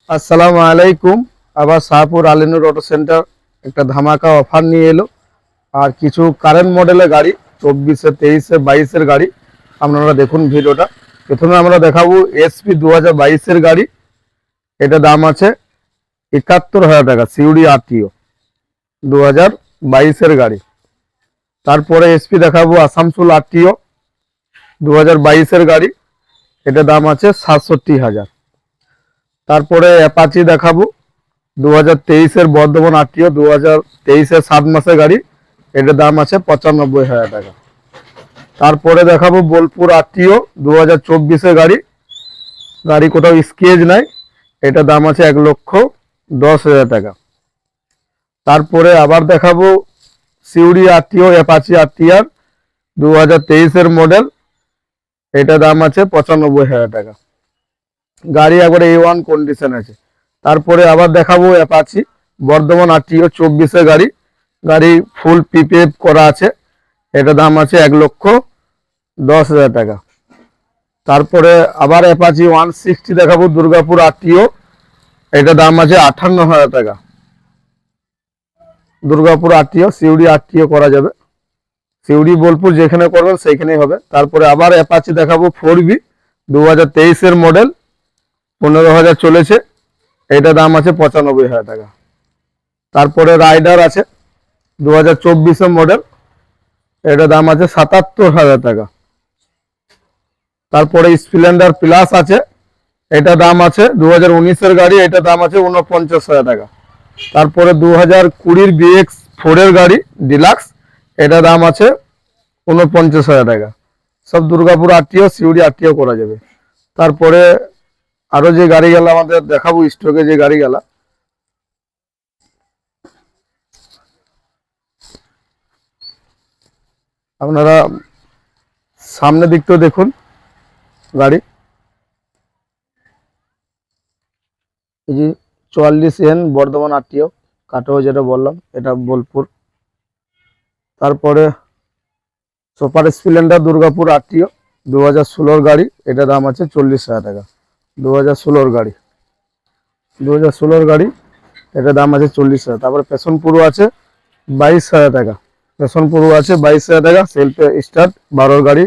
আসসালামু আলাইকুম। আবার শাহপুর আলিনুর অটো সেন্টার একটা ধামাকা অফার নিয়ে এলো। আর কিছু কারেন্ট মডেলের গাড়ি 24-এর 23-এর 22-এর গাড়ি আপনারা দেখুন ভিডিওটা। প্রথমে আমরা দেখাবো এসপি 2022-এর গাড়ি। এটা দাম আছে 71,000 টাকা, সিউডি আরটিও 2022-এর গাড়ি। তারপরে এসপি দেখাবো আসানসোল আরটিও 2022-এর গাড়ি। এটা দাম আছে 67,000। তারপরে অ্যাপাচি দেখাবো 2023-এর বর্ধমান আরটিও 2023-এর 7 মাসের গাড়ি। এটার দাম আছে 95,000 টাকা। তারপরে দেখাবো বোলপুর আরটিও 2024-এর গাড়ি। গাড়ি কোথাও স্কেচ নাই, এটা দাম আছে 1,10,000 টাকা। তারপরে আবার দেখাবো সিউড়ি আরটিও অ্যাপাচি আরটিআর 2023-এর মডেল। এটা দাম আছে 95,000 টাকা। গাড়ি একবারে A1 কন্ডিশন আছে। তারপরে আবার দেখাবো অ্যাপাচি বর্ধমান আরটিও 24-এর গাড়ি। গাড়ি ফুল পিপিএফ করা আছে। এটা দাম আছে 1,10,000 টাকা। তারপরে আবার অ্যাপাচি 160 দেখাবো দুর্গাপুর আরটিও। এটা দাম আছে 58,000 টাকা। দুর্গাপুর আরটিও সিউড়ি আরটিও করা যাবে, সিউড়ি বোলপুর যেখানে করবেন সেইখানেই হবে। তারপরে আবার অ্যাপাচি দেখাবো 4B 2023-এর মডেল, 15,000 চলেছে। এটা দাম আছে 95,000 টাকা। তারপরে রাইডার আছে 2024-এর মডেল। এটা দাম আছে 77,000 টাকা। তারপরে স্প্লেন্ডার প্লাস আছে, এটা দাম আছে 2019-এর গাড়ি। এটা দাম আছে 49,000 টাকা। তারপরে 2020-এর BX4-এর গাড়ি ডিলাক্স। এটা দাম আছে 49,000 টাকা। সব দুর্গাপুর আরটিও সিউড়ি আরটিও করা যাবে। তারপরে আরো যে গাড়ি গেলা আমাদের দেখাবো স্টকে, যে গাড়ি গেলা আপনারা সামনের দিকটাও দেখুন। গাড়ি এই যে 44N বর্ধমান আরটিও কাটোয়া, যেটা বললাম এটা বোলপুর। তারপরে সুপার স্প্লেন্ডার দুর্গাপুর আরটিও 2016-এর গাড়ি। এটা দাম আছে 40,000 টাকা। 2016-এর গাড়ি, 2016-এর গাড়ি, এটা দাম আছে 40,000। তারপরে প্যাশন প্রো আছে 22,000 টাকা। প্যাশন প্রো আছে 22,000 টাকা, সেলফে স্টার্ট 12-এর গাড়ি।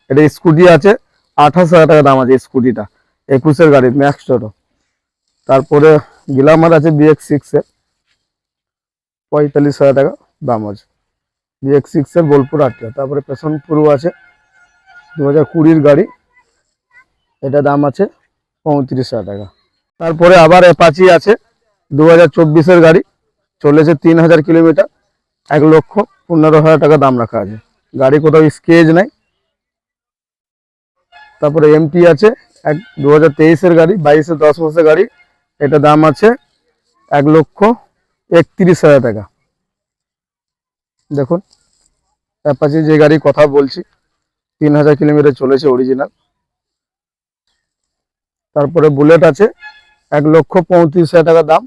এটা স্কুটি আছে 28,000 টাকা দাম আছে স্কুটিটা, 21-এর গাড়ি ম্যাক্স টোটো। তারপরে গ্ল্যামার আছে BX6-এর 45,000 টাকা দাম আছে, BX6-এর বোলপুর আরটিও। তারপরে প্যাশন প্রো আছে 2020-এর গাড়ি। এটা দাম আছে 35,000 টাকা। তারপরে আবার অ্যাপাচি আছে 2024-এর গাড়ি, চলেছে 3,000 কিলোমিটার, 1,15,000 টাকা দাম রাখা আছে। গাড়ি কোথাও স্কেচ নাই। তারপরে এমটি আছে 2023-এর গাড়ি, 22-এর 10 মাসের গাড়ি। এটা দাম আছে 1,31,000 টাকা। দেখুন অ্যাপাচি যে গাড়ি কথা বলছি, 3,000 কিলোমিটার চলেছে অরিজিনাল। তারপরে বুলেট আছে 1,35,000 টাকা দাম,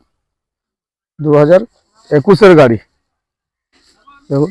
2021-এর গাড়ি। দেখুন